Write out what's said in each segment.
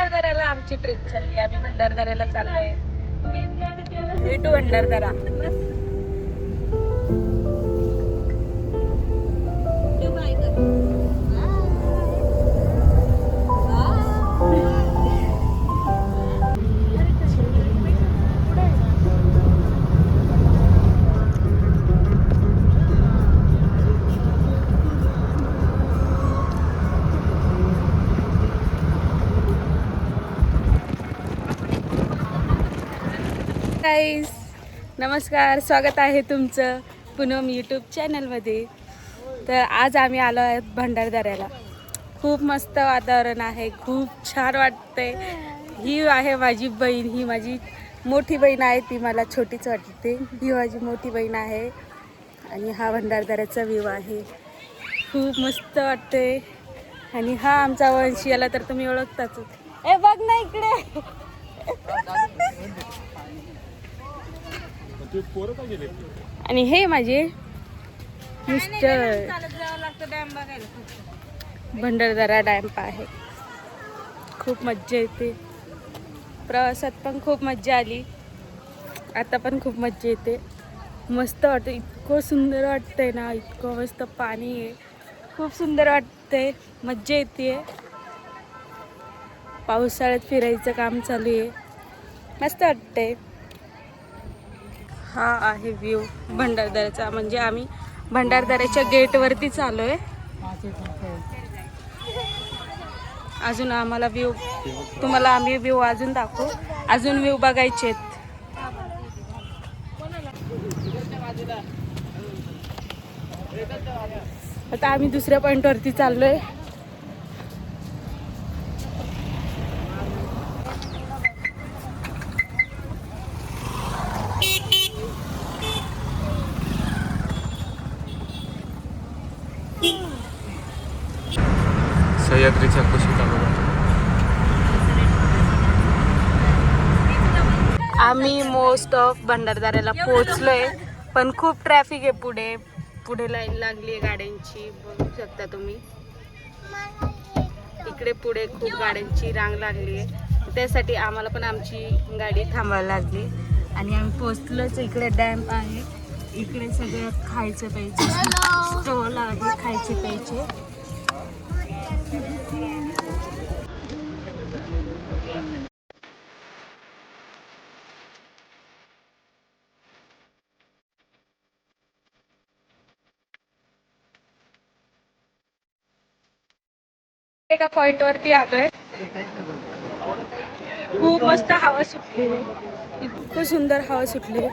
भंडारदऱ्याला आमची ट्रिप चालली. आम्ही भंडारदऱ्याला चाललोय. भेटू भंडारदरा. गाईस नमस्कार, स्वागत आहे तुमचं पूनम यूट्यूब चॅनलमध्ये. तर आज आम्ही आलो आहोत भंडारदऱ्याला. खूप मस्त वातावरण आहे, खूप छान वाटतंय. ही आहे माझी बहीण, ही माझी मोठी बहीण आहे. ती मला छोटीच वाटते. ही माझी मोठी बहीण आहे आणि हा भंडारदऱ्याचा व्ह्यू आहे. खूप मस्त वाटते. आणि हा आमचा वंशी, याला तर तुम्ही ओळखताच. ए बघ ना इकडे. आणि हे माझे मिस्टर. भंडारदरा डॅम आहे. खूप मज्जा येते. प्रवासात पण खूप मज्जा आली, आता पण खूप मज्जा येते. मस्त वाटतं, इतकं सुंदर वाटतंय ना, इतकं मस्त पाणी आहे. खूप सुंदर वाटतंय, मज्जा येते. पावसाळ्यात फिरायचं काम चालू आहे, मस्त वाटतंय. हा आहे व्ह्यू भंडारदऱ्याचा. म्हणजे आम्ही भंडारदऱ्याच्या गेटवरती चालू आहे. अजून आम्हाला व्ह्यू, तुम्हाला आम्ही व्ह्यू अजून दाखवू. अजून व्ह्यू बघायचे आहेत. आता आम्ही दुसऱ्या पॉइंटवरती चाललोय. सह्याद्रीचा कुशीत आलो. आम्ही मोस्ट ऑफ भंडारदऱ्याला पोहोचलोय, पण खूप ट्रॅफिक आहे. पुढे पुढे लाईन लागली आहे गाड्यांची, बघू शकता तुम्ही. इकडे पुढे खूप गाड्यांची रांग लागली आहे. त्यासाठी आम्हाला पण आमची गाडी थांबायला लागली. आणि आम्ही पोहोचलोच. इकडे डॅम आहे, इकडे सगळं खायचं प्यायचं स्टॉल आहे, खायचे प्यायचे. एका पॉइंट वरती आलोय. खूप मस्त हवा सुटली, इतकं सुंदर हवा सुटली.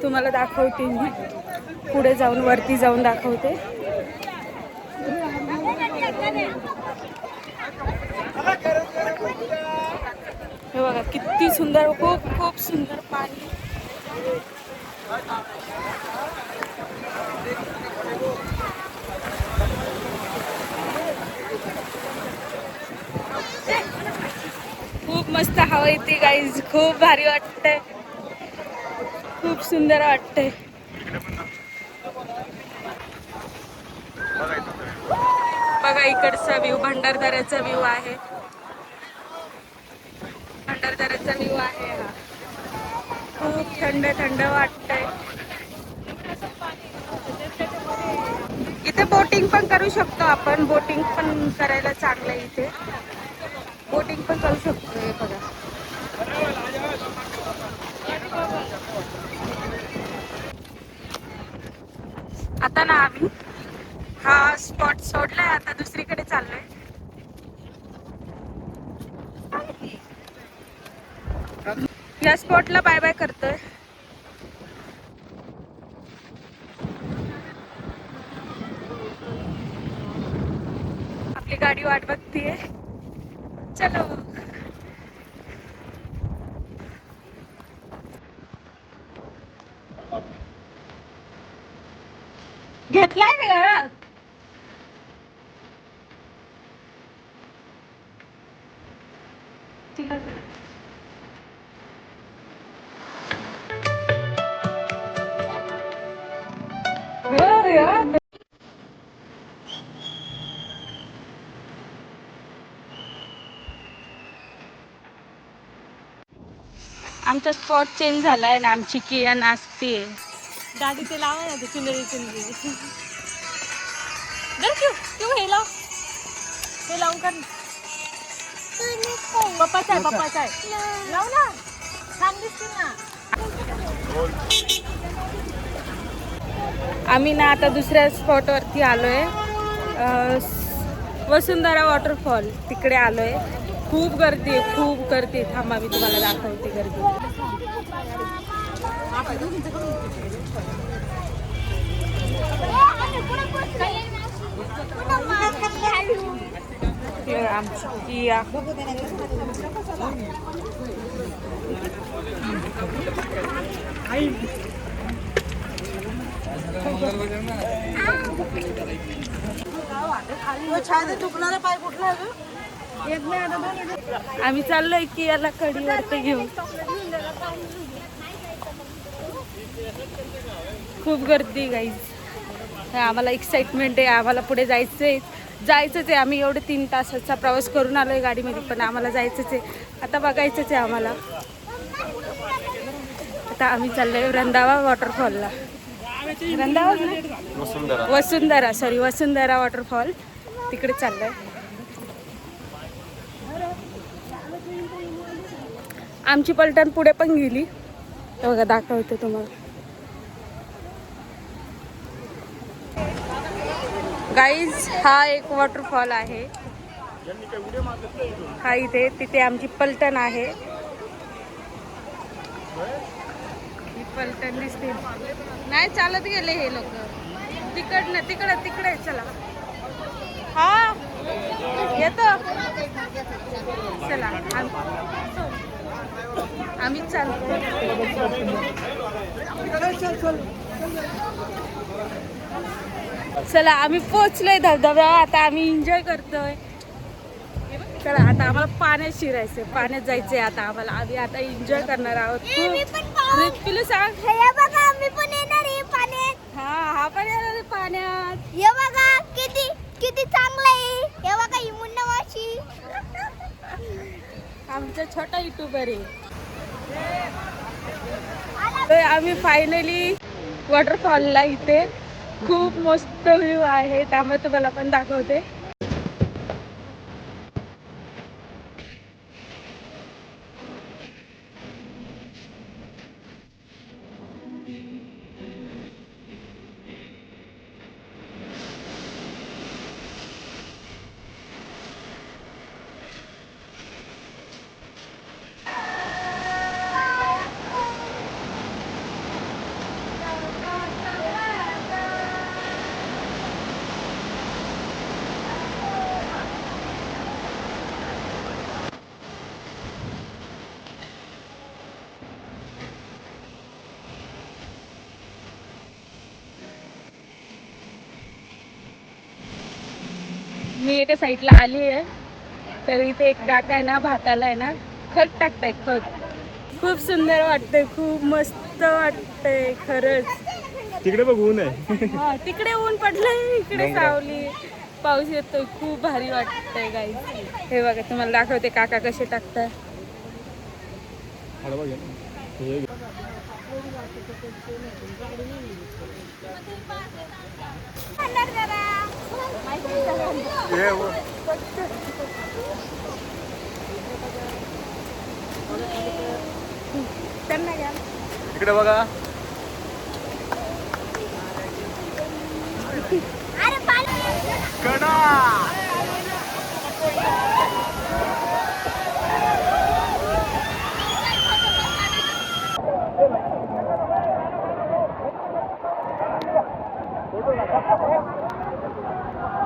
तुम्हाला दाखवते मी, पुढे जाऊन वरती जाऊन दाखवते. हे बघा किती सुंदर, खूप खूप सुंदर पाणी. खूप मस्त हवा येते गाईज, खूप भारी वाटतंय, खूप सुंदर वाटतंय. बघा इकडचा व्ह्यू भंडारदऱ्याचा व्ह्यू आहे. भंडारदऱ्याचा व्ह्यू आहे हा. खूप थंड थंड वाटतंय. इथे बोटिंग पण करू शकतो आपण, बोटिंग पण करायला चांगलं आहे. इथे बोटिंग पण करू शकतो. हे बघा, आता ना आम्ही हा स्पॉट सोडलाय, आता दुसरीकडे चाललोय. या स्पॉटला बाय बाय करतोय. आपली गाडी वाट बघतीये. चलो. घेतलाय मी घरात. ठीक आहे. आमचा स्पॉट चेंज झालाय ना, आमची किया नाचते. दादी ते लावा ना, ते चुनरी चुनरी तू हे लाव, हे लावून कर. पप्पाचा आहे, पप्पाचा आहे, लाव ना, छान दिसतील ना. आम्ही ना आता दुसऱ्या स्पॉटवरती आलोय, वसुंधरा वॉटरफॉल तिकडे आलोय. खूप गर्दी आहे, खूप गर्दी. थांबा मी तुम्हाला दाखवते गर्दी. आमची किया आम्ही चाललोय की याला कडीवरती घेऊन. खूप गर्दी गाईज. आम्हाला एक्साइटमेंट आहे, आम्हाला पुढे जायचंच आहे. आम्ही एवढे 3 तासाचा प्रवास करून आलोय गाडीमध्ये, पण आम्हाला जायचंच आहे. आता बघायचंच आहे आम्हाला. आता आम्ही चाललोय रंधावा वॉटरफॉलला. वसुंधरा वॉटरफॉल तिकडे चाललंय. आमची पलटण पुढे पण गेली, बघा दाखवते तुम्हाला. गाईज हा एक वॉटरफॉल आहे, हा इथे. तिथे आमची पलटण आहे, ही पलटण दिसते. नाही चालत गेले हे लोक तिकडे चला. हा येतो, चला आम्ही चालतो. चला आम्ही पोचलोय धबधब्यावर. आता आम्ही एन्जॉय करतोय. चला आता आम्हाला पाण्यात शिरायचंय, पाण्यात जायचंय आता आम्हाला. आम्ही आता एन्जॉय करणार आहोत खूप. पिलू सांग. हा पण येणार आहे पाण्यात. हे बघा किती चांगलं आहे. हे बघा ही मुन्ना मावशी. आमचा छोटा युट्यूबर आहे. आम्ही फायनली वॉटरफॉलला. इथे खूप मस्त व्ह्यू आहे, त्यामुळे तुम्हाला पण दाखवते. मी एका साईडला आली आहे, तर इथे एक काका आहे ना, भाताला आहे ना खत टाकताय. खत खूप सुंदर वाटतंय, खूप मस्त वाटतंय खरंच. तिकडे बघ ऊन आहे. हा तिकडे ऊन पडलंय, इकडे सावली, पाऊस येतोय. खूप भारी वाटतंय गाईस. हे बघा तुम्हाला दाखवते काका कसे टाकताय. त्यांना घ्या इकडे बघा.